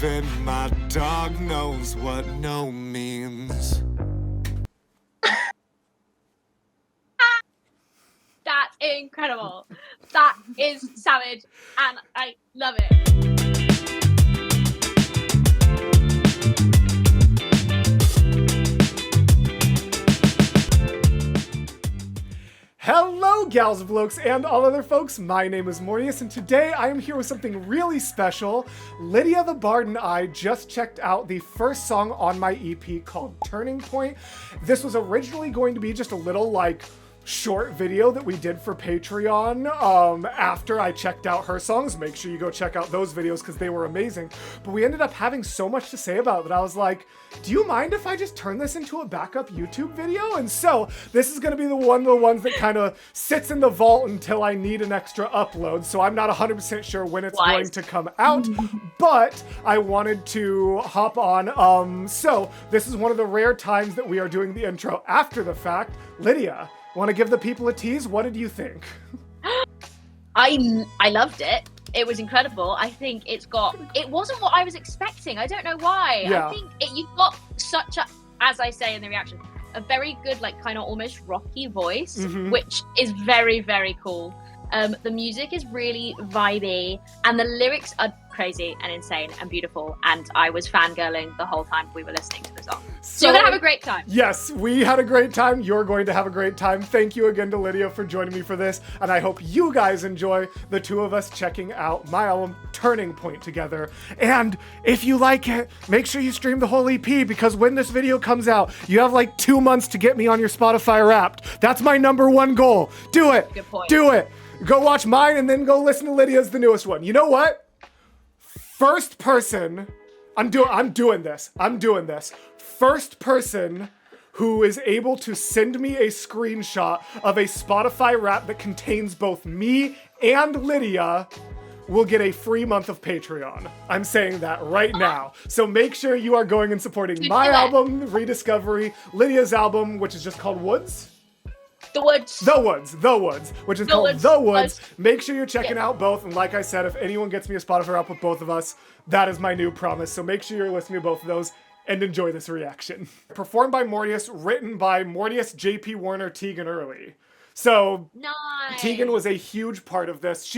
Even my dog knows what no means. That's incredible. That is savage, and I love it. Hello, gals, blokes, and all other folks. My name is Mortius, and today I am here with something really special. Lydia the Bard and I just checked out the first song on my EP called Turning Point. This was originally going to be just a little, short video that we did for Patreon after I checked out her songs. Make sure you go check out those videos because they were amazing. But we ended up having so much to say about it that I was like, do you mind if I just turn this into a backup YouTube video? And so this is going to be one of the ones that kind of sits in the vault until I need an extra upload. So I'm not 100% sure when it's going to come out, but I wanted to hop on. So this is one of the rare times that we are doing the intro after the fact. Lydia, want to give the people a tease? What did you think? I loved it. It was incredible. I think it wasn't what I was expecting. I don't know why. Yeah. I think you've got such a, as I say in the reaction, a very good, kind of almost rocky voice, which is very, very cool. The music is really vibey, and the lyrics are crazy and insane and beautiful, and I was fangirling the whole time we were listening to the song. So you're gonna have a great time. Yes, we had a great time. You're going to have a great time. Thank you again to Lydia for joining me for this, and I hope you guys enjoy the two of us checking out my album Turning Point together. And if you like it, make sure you stream the whole EP, because when this video comes out, you have 2 months to get me on your Spotify Wrapped. That's my #1 goal. Do it. Good point. Do it. Go watch mine and then go listen to Lydia's, the newest one. You know what? First person, I'm doing this. First person who is able to send me a screenshot of a Spotify Wrap that contains both me and Lydia will get a free month of Patreon. I'm saying that right now. So make sure you are going and supporting my album, Rediscovery, Lydia's album, which is just called Woods. The Woods, which is called The Woods. Make sure you're checking out both. And like I said, if anyone gets me a Spotify Wrap with both of us, that is my new promise. So make sure you're listening to both of those and enjoy this reaction. Performed by Mortius, written by Mortius, JP Warner, Tegan Early. So Nice. Tegan was a huge part of this.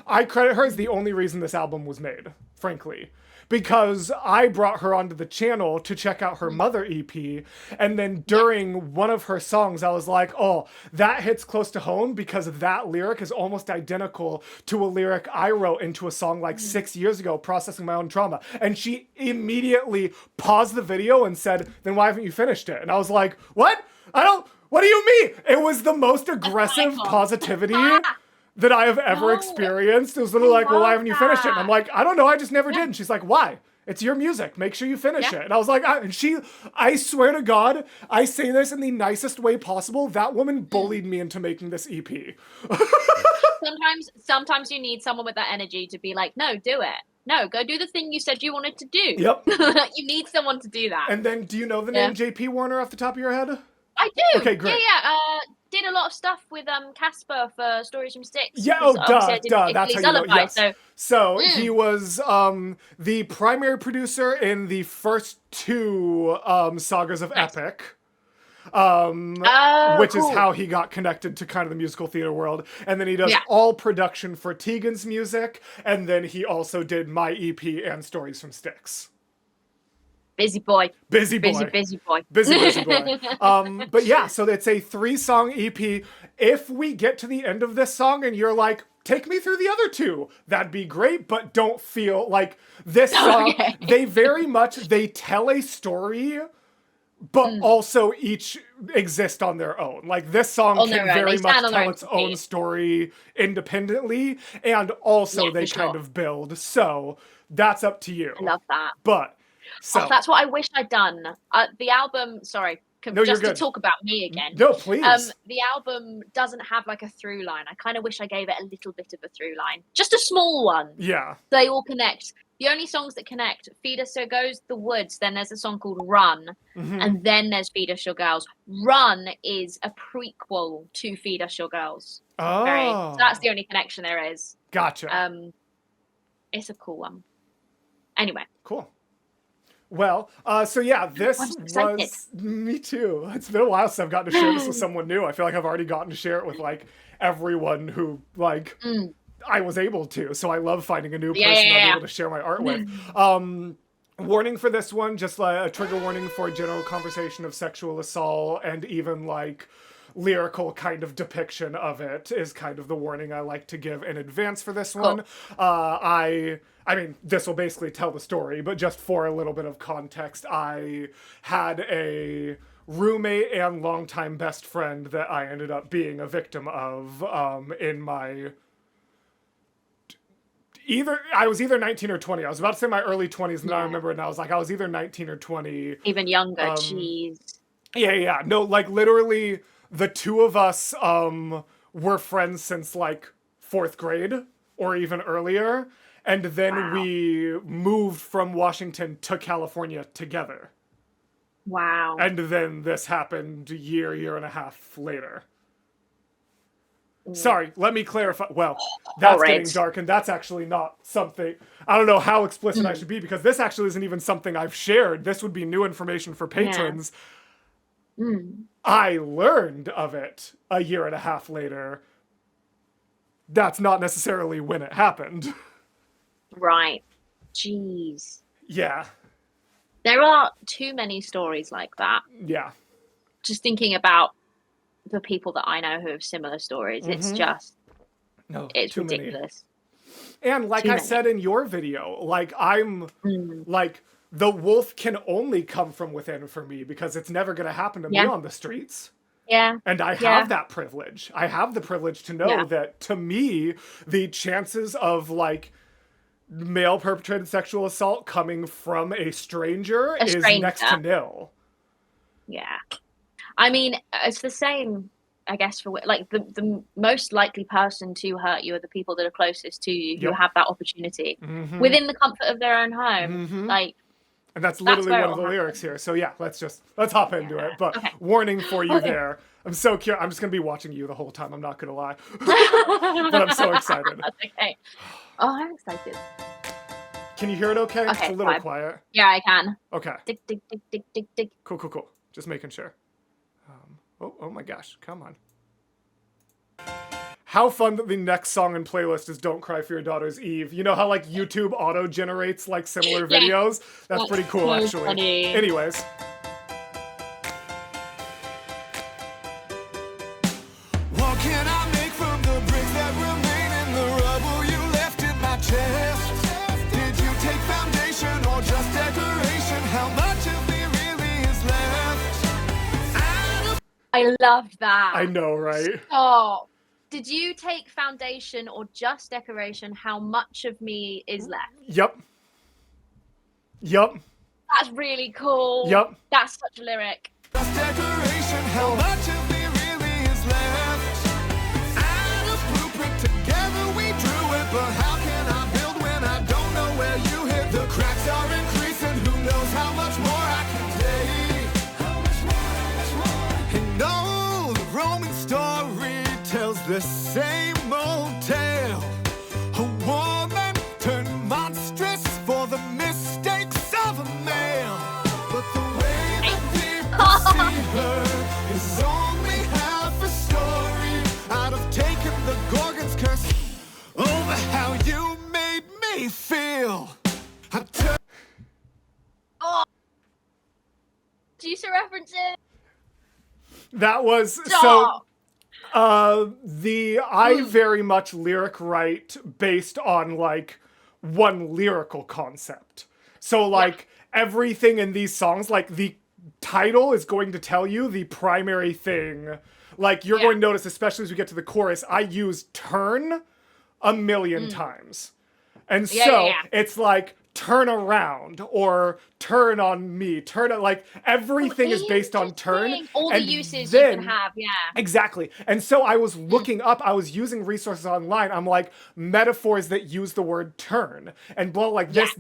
I credit her as the only reason this album was made, frankly. Because I brought her onto the channel to check out her Mother EP, and then during one of her songs, I was like, oh, that hits close to home, because that lyric is almost identical to a lyric I wrote into a song 6 years ago, Processing My Own Trauma. And she immediately paused the video and said, then why haven't you finished it? And I was like, what do you mean? It was the most aggressive positivity that I have ever experienced. It was literally well, why haven't you finished it? And I'm like, I don't know, I just never did. And she's like, why? It's your music. Make sure you finish it. And I was like, I swear to God, I say this in the nicest way possible. That woman bullied me into making this EP. Sometimes you need someone with that energy to be like, no, do it. No, go do the thing you said you wanted to do. Yep. You need someone to do that. And then, do you know the name JP Warner off the top of your head? I do. Okay, great. Yeah. Did a lot of stuff with Casper for Stories from Sticks. Yeah, duh. That's how you know. Yes. So he was the primary producer in the first 2 sagas of Epic. Which is how he got connected to kind of the musical theater world. And then he does all production for Tegan's music, and then he also did my EP and Stories from Sticks. Busy boy. Busy boy. But yeah, so it's a 3-song EP. If we get to the end of this song and you're like, take me through the other 2, that'd be great, but don't feel like this song. Okay. They tell a story, but also each exist on their own. This song can very much tell its own story independently, and also they kind of build. So that's up to you. I love that. But that's what I wish I'd done. The album, to talk about me again. No, please. The album doesn't have a through line. I kind of wish I gave it a little bit of a through line. Just a small one. Yeah. They all connect. The only songs that connect, Feed Us, So Goes The Woods, then there's a song called Run, and then there's Feed Us Your Girls. Run is a prequel to Feed Us Your Girls. Oh. So that's the only connection there is. Gotcha. It's a cool one. Anyway. Cool. Well, so yeah, this was me too. It's been a while since I've gotten to share this with someone new. I feel like I've already gotten to share it with like everyone who like I was able to. So I love finding a new person I'm able to share my art with. Warning for this one, just like a trigger warning for general conversation of sexual assault and even like lyrical kind of depiction of it is kind of the warning I like to give in advance for this one. I mean, this will basically tell the story, but just for a little bit of context, I had a roommate and longtime best friend that I ended up being a victim of in my... I was either 19 or 20. I was about to say my early 20s, and then I remember it, and I was like, I was either 19 or 20. Even younger, jeez. Yeah. No, like, literally, the two of us were friends since, like, 4th grade, or even earlier. And then we moved from Washington to California together. Wow. And then this happened year and a half later. Sorry, let me clarify. Well, that's getting dark, and that's actually not something... I don't know how explicit I should be, because this actually isn't even something I've shared. This would be new information for patrons. I learned of it a year and a half later. That's not necessarily when it happened. Right. Jeez. Yeah. There are too many stories like that. Yeah. Just thinking about the people that I know who have similar stories, it's just... it's ridiculous. Many. And like I said in your video, like I'm... Like, the wolf can only come from within for me because it's never going to happen to me on the streets. Yeah. And I have that privilege. I have the privilege to know that, to me, the chances of, like... male perpetrated sexual assault coming from a stranger is next to nil. Yeah. I mean, it's the same, I guess, for like the most likely person to hurt you are the people that are closest to you who have that opportunity within the comfort of their own home. Like, and that's literally one of the lyrics here. So yeah, let's hop into it. But warning for you there. I'm so curious. I'm just gonna be watching you the whole time. I'm not gonna lie. But I'm so excited. That's okay. Oh, I'm excited. Can you hear it okay? It's a little quiet. Yeah, I can. Okay. Dig, dig, dig, dig, dig, dig. Cool. Just making sure. Oh my gosh, come on. How fun that the next song and playlist is Don't Cry for Your Daughter's Eve. You know how like YouTube auto-generates like similar videos? That's pretty cool, actually. Funny. Anyways. What can I make from the bricks that remain in the rubble you left in my chest? Did you take foundation or just decoration? How much of me really is left? I loved that. I know, right? Oh, did you take foundation or just decoration? How much of me is left? Yep. That's really cool. Yep. That's such a lyric. Just decoration, how much of me really is left? Out of blueprint, together we drew it, but how can I build when I don't know where you hit? The cracks are increasing, who knows how much more I can take? How much more? And no, the Roman story tells the same old tale. A woman turned monstrous for the mistakes of a male. But the way that people see her is only half a story. I'd have taken the Gorgon's curse over how you made me feel. Do you see references? That was Stop. I very much lyric write based on like one lyrical concept. So like everything in these songs, like the title is going to tell you the primary thing. Like you're going to notice, especially as we get to the chorus, I use turn a million times. And it's like turn around or turn on me, like everything is based on turn. All the uses you can have, Exactly. And so I was looking up, I was using resources online. I'm like, metaphors that use the word turn and blow like this.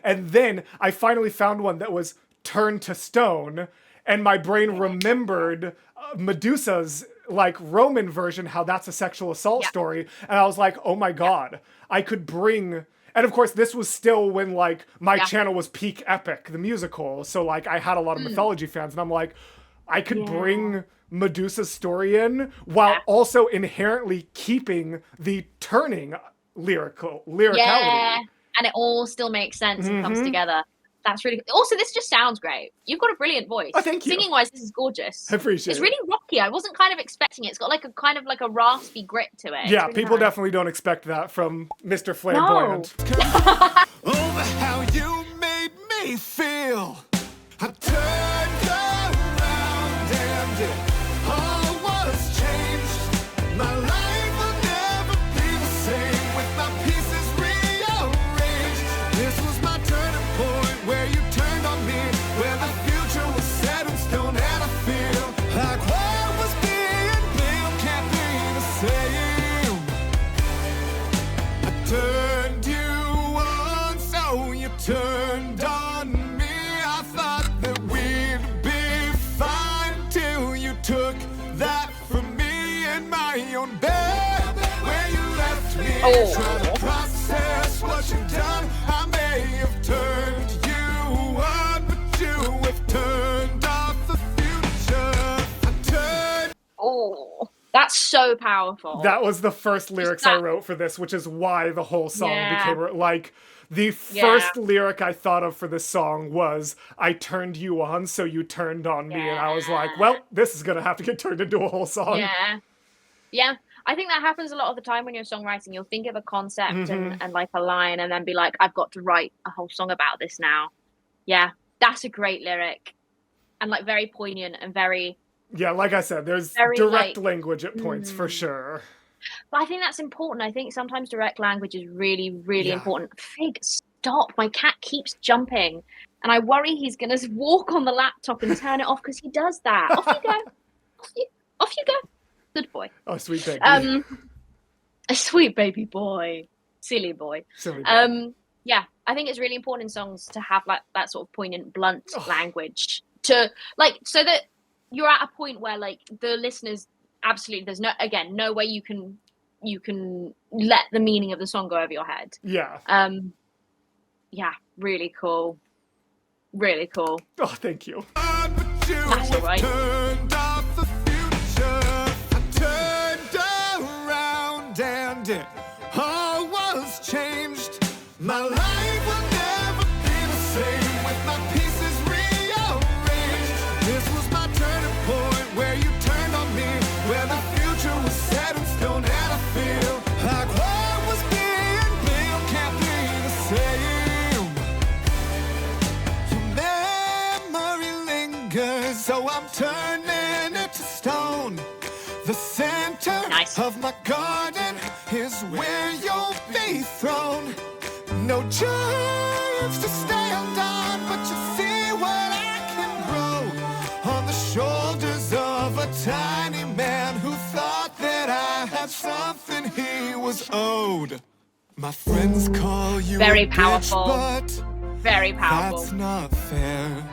And then I finally found one that was turn to stone. And my brain remembered Medusa's like Roman version, how that's a sexual assault story. And I was like, oh my God, I could bring... And of course, this was still when like my channel was peak Epic, the musical. So like I had a lot of mythology fans, and I'm like, I could bring Medusa's story in while also inherently keeping the turning lyricality. Yeah, and it all still makes sense and comes together. That's really also. This just sounds great. You've got a brilliant voice. Oh, thank you. Singing wise, this is gorgeous. I appreciate it's it. really rocky. I wasn't kind of expecting it. It's got like a kind of like a raspy grit to it. Yeah, really people nice. definitely don't expect that from Mr. Flamboyant. Over how you made me feel. I turned around and it all was changed. My life will never be the same with my pieces rearranged. This was my turning point where you turned on me, where the future was set in stone, and I feel like what was being built can't be the same. I turned you on, so you turned on me. I thought that we'd be fine till you took that from me in my own bed. Where you left me trying to process what you've done. I may have turned you on, but you have turned off the future. I turned. Oh, that's so powerful. That was the first lyrics I wrote for this, which is why the whole song became like the first lyric I thought of for this song was I turned you on, so you turned on me, and I was like, well, this is gonna have to get turned into a whole song. Yeah. I think that happens a lot of the time when you're songwriting. You'll think of a concept and like a line, and then be like, I've got to write a whole song about this now. Yeah, that's a great lyric, and like very poignant and very. Yeah, like I said, there's very, direct like, language at points for sure. But I think that's important. I think sometimes direct language is really, really important. Fig, stop. My cat keeps jumping. And I worry he's going to walk on the laptop and turn it off because he does that. Off you go. Off you go. Good boy. Oh, sweet baby. A sweet baby boy. Silly boy. Silly boy. Yeah, I think it's really important in songs to have like that sort of poignant, blunt language to like, so that you're at a point where like the listeners absolutely there's no way you can let the meaning of the song go over your head. Yeah, really cool. Oh, thank you. That's all right. Turned off the future. I turned around and it all was changed. My life will never be the same with my pieces rearranged. This was my turning point where you turned on me, where the future was set in stone, and I feel like what was being built can't be the same. Your memory lingers, so I'm turning it to stone. The center of my garden is where you'll be thrown. No chance to stand on, but you see what I can grow on the shoulders of a tiny man who thought that I had something he was owed. My friends call you Very a bitch, powerful. but Very powerful. that's not fair.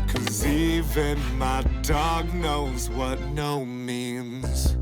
'Cause even my dog knows what no means.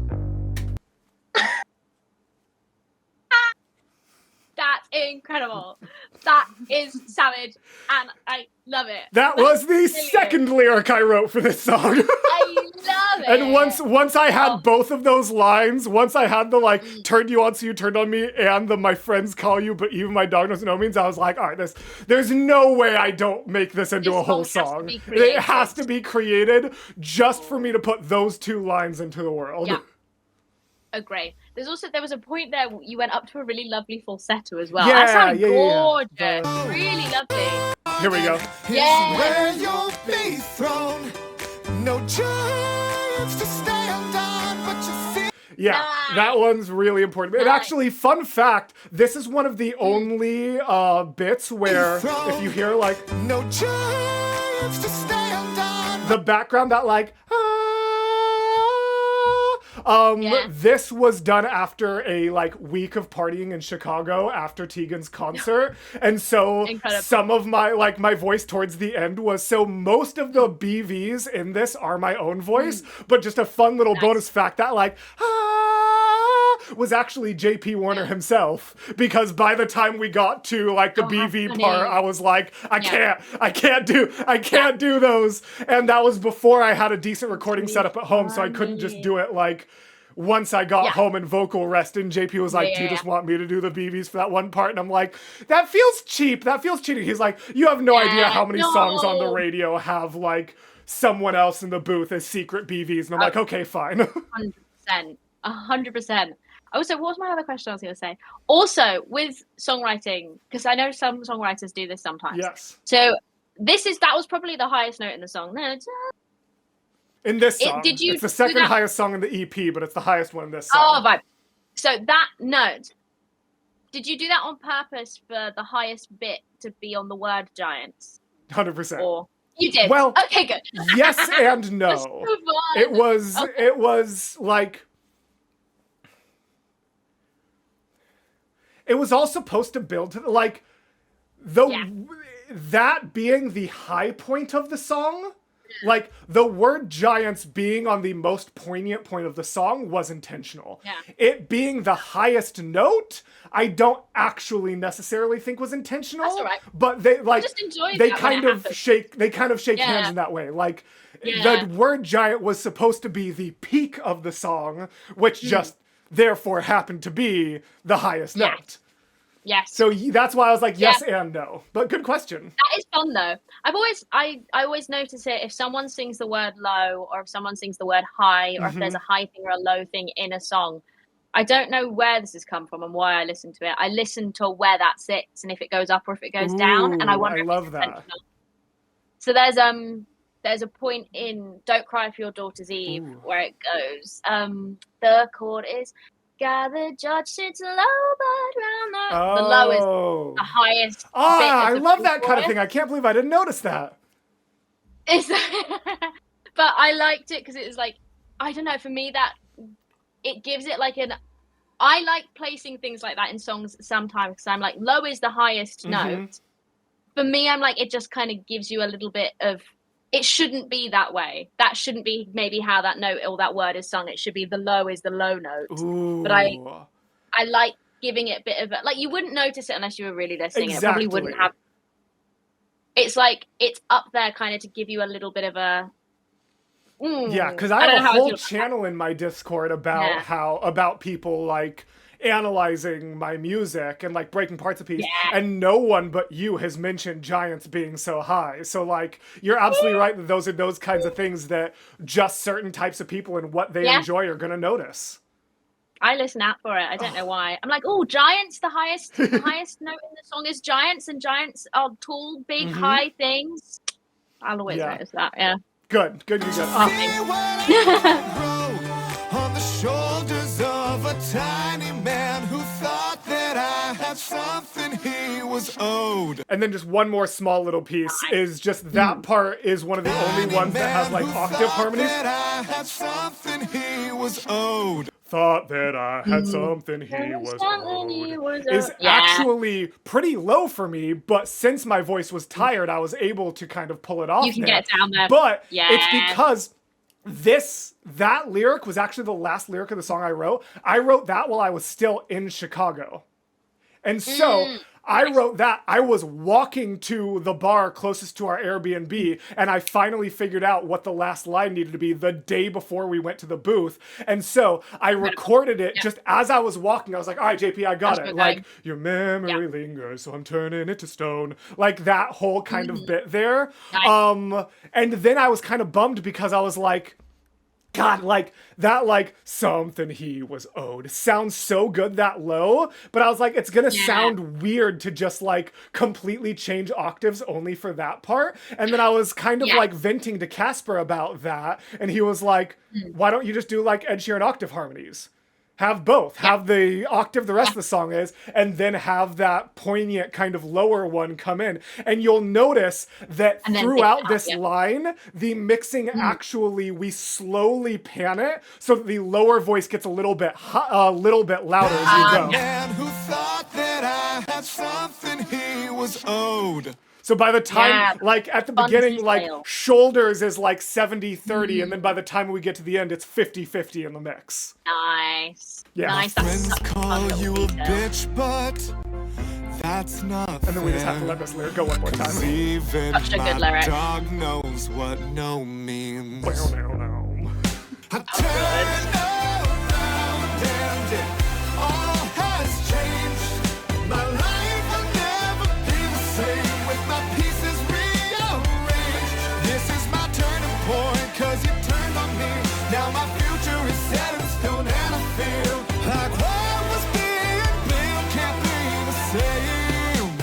That's incredible. That is savage, and I love it. That was the second lyric I wrote for this song. I love it. And once I had both of those lines, once I had the like turned you on so you turned on me and the my friends call you but even my dog knows no means, I was like, all right, there's no way I don't make this into a whole song. It has to be created just for me to put those two lines into the world. Yeah. Agree. There was a point there you went up to a really lovely falsetto as well. Yeah, that sounded gorgeous. The- Really lovely. Here we go. Yeah. Where you'll be thrown. No chance to stand on, but you see. Yeah, that one's really important. And actually, fun fact, this is one of the only bits where if you hear like no chance to stand on. The background that like this was done after a like week of partying in Chicago after Tegan's concert. And so some of my voice towards the end was, so most of the BVs in this are my own voice, but just a fun little bonus fact that like was actually JP Warner himself, because by the time we got to like the BV part, I was like, I can't do those. And that was before I had a decent recording setup at home, so I couldn't just do it like once I got home and vocal rest. And JP was like, do you just want me to do the BVs for that one part? And I'm like, that feels cheap. That feels cheating. He's like, you have no idea how many songs on the radio have like someone else in the booth as secret BVs. And I'm like, okay, fine. 100%. Also, what was my other question I was going to say? Also, with songwriting, because I know some songwriters do this sometimes. Yes. So that was probably the highest note in the song. In this song. It's the second highest song in the EP, but it's the highest one in this song. Oh, right. So that note, did you do that on purpose for the highest bit to be on the word giants? 100%. Or you did? Well, okay, good. Yes and no. It was like, it was all supposed to build to like that being the high point of the song. Like, the word giants being on the most poignant point of the song was intentional. Yeah. It being the highest note, I don't actually necessarily think was intentional. That's all right. But they like they kind of shake Yeah. hands in that way. Like the word giant was supposed to be the peak of the song, which just therefore happened to be the highest note. Yes. So that's why I was like, yes and no. But good question. That is fun though. I always notice it if someone sings the word low, or if someone sings the word high, or if there's a high thing or a low thing in a song. I don't know where this has come from and why I listen to it. I listen to where that sits and if it goes up or if it goes down. And I wonder. I love that. So there's a point in "Don't Cry for Your Daughter's Eve" where it goes. The chord is. God, the judge sits low, but round the low is the highest. I love that kind of thing. I can't believe I didn't notice that. But I liked it because it was like, I don't know, for me that it gives it like I like placing things like that in songs sometimes because I'm like, low is the highest note. For me, I'm like, it just kind of gives you a little bit of, it shouldn't be that way. That shouldn't be maybe how that note or that word is sung. It should be the low is the low note. Ooh. But I like giving it a bit of like, you wouldn't notice it unless you were really listening. Exactly. It probably wouldn't have. It's like, it's up there kind of to give you a little bit of a. Yeah, because I have a whole channel in my Discord about people like analyzing my music and like breaking parts of piece, and no one but you has mentioned giants being so high. So like, you're absolutely right that those are those kinds of things that just certain types of people and what they enjoy are gonna notice. I listen out for it. I don't know why. I'm like, oh, giants. The highest note in the song is giants, and giants are tall, big, high things. I'll always notice that. Yeah. Good. You're good. On the shoulders of a tiny man who thought that I had something he was owed. And then just one more small little piece is just that part is one of the only ones that has like octave harmonies. That I had something he was owed. Thought that I had something he was owed. Is actually pretty low for me, but since my voice was tired, I was able to kind of pull it off. You can get down there. But it's because that lyric was actually the last lyric of the song I wrote. I wrote that while I was still in Chicago. And so I wrote that. I was walking to the bar closest to our Airbnb, and I finally figured out what the last line needed to be the day before we went to the booth. And so I recorded it just as I was walking. I was like, all right, JP, I got it. Like, your memory lingers, so I'm turning it to stone. Like that whole kind of bit there. Nice. And then I was kind of bummed because I was like, God, like, that, like, something he was owed sounds so good that low, but I was like, it's gonna sound weird to just, like, completely change octaves only for that part, and then I was kind of, like, venting to Casper about that, and he was like, why don't you just do, like, Ed Sheeran octave harmonies? Have both. Have the octave the rest of the song is, and then have that poignant kind of lower one come in. And you'll notice that throughout this line, the mixing actually, we slowly pan it so that the lower voice gets a little bit louder as you go. Man who thought that I had something he was owed. So by the time, Yeah, like at the fun beginning, like detail. shoulders is like 70-30, and then by the time we get to the end, it's 50-50 in the mix. Nice. Yeah. Nice. That's Friends such a fun call little you a detail. bitch, but that's not And then we just have to let this lyric go one more time. 'Cause even Such a good my lyric. dog knows what no means. I good. turned around and it all has changed. My life will never be the same with my pieces rearranged. This is my turning point, 'cause you turned on me. Now my future is set in stone and I feel like what was being built can't be the same.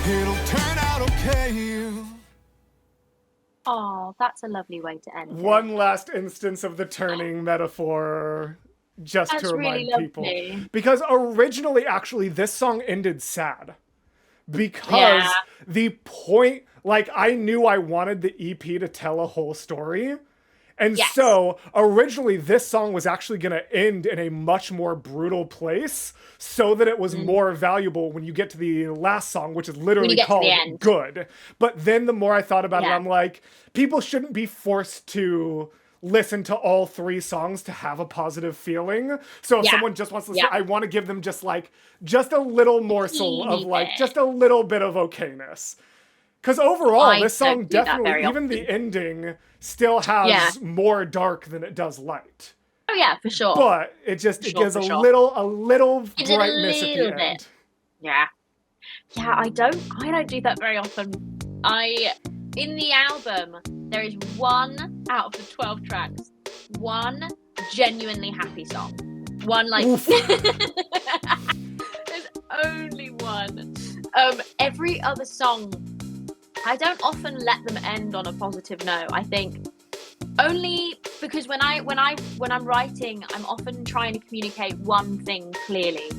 It'll turn out okay. Oh, that's a lovely way to end it. One last instance of the turning metaphor, just That's to remind really people. lovely. Because originally, actually, this song ended sad. Because Yeah. the point, like, I knew I wanted the EP to tell a whole story. And Yes. so originally this song was actually going to end in a much more brutal place so that it was more valuable when you get to the last song, which is literally get to the called end. Good. But then the more I thought about it, Yeah. I'm like, people shouldn't be forced to listen to all three songs to have a positive feeling. So if Yeah. someone just wants to listen, Yeah. I want to give them just a little morsel of like, bit. just a little bit of okayness. Because overall, I this don't song do that definitely, very even the ending, still has more dark than it does light. Oh yeah, for sure. But it just Sure, gives for a sure. little Gives it a brightness at little the bit. end. Yeah. Yeah, I don't do that very often. In the album, there is one out of the 12 tracks, one genuinely happy song. One like Oof. there's only one. Every other song, I don't often let them end on a positive note. I think only because when I'm writing, I'm often trying to communicate one thing clearly.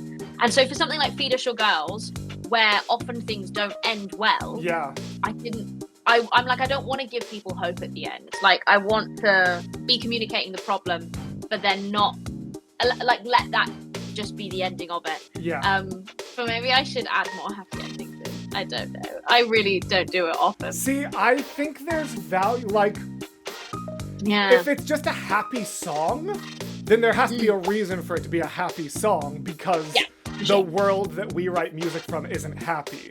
And so for something like Feed Us Your Girls, where often things don't end well, Yeah. I'm like, I don't want to give people hope at the end. Like, I want to be communicating the problem, but then not like let that just be the ending of it. Yeah. But maybe I should add more happy endings in. I don't know. I really don't do it often. See, I think there's value, like, Yeah. if it's just a happy song, then there has to be a reason for it to be a happy song, because the world that we write music from isn't happy.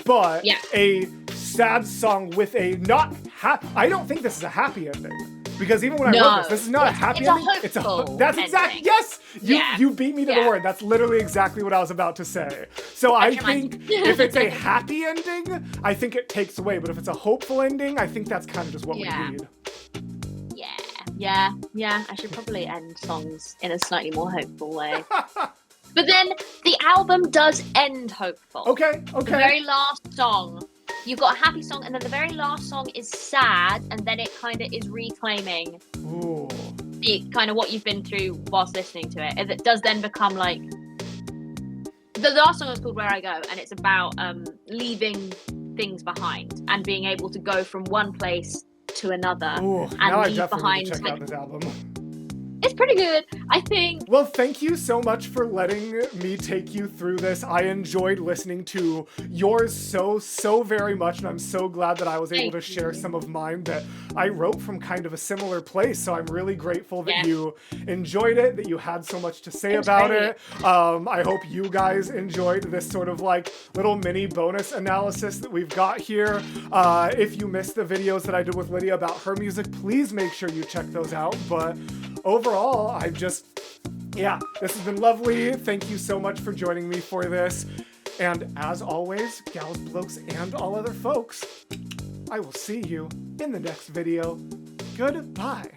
But a sad song with a not happy, I don't think this is a happy ending. Because even when I wrote this is not a happy ending. It's a hopeful that's exactly, yes! You beat me to the word. That's literally exactly what I was about to say. So I think if it's a happy ending, I think it takes away. But if it's a hopeful ending, I think that's kind of just what we need. Yeah. I should probably end songs in a slightly more hopeful way. But then the album does end hopeful. Okay. The very last song, you've got a happy song, and then the very last song is sad, and then it kind of is reclaiming the kind of what you've been through whilst listening to it. And it does then become like the last song is called Where I Go, and it's about leaving things behind and being able to go from one place to another and now I leave definitely behind. need to check out this album. It's pretty good, I think. Well, thank you so much for letting me take you through this. I enjoyed listening to yours so very much, and I'm so glad that I was able to share some of mine that I wrote from kind of a similar place. So I'm really grateful that you enjoyed it, that you had so much to say about it. I hope you guys enjoyed this sort of like little mini bonus analysis that we've got here. If you missed the videos that I did with Lydia about her music, please make sure you check those out. But overall, this has been lovely. Thank you so much for joining me for this. And as always, gals, blokes, and all other folks, I will see you in the next video. Goodbye.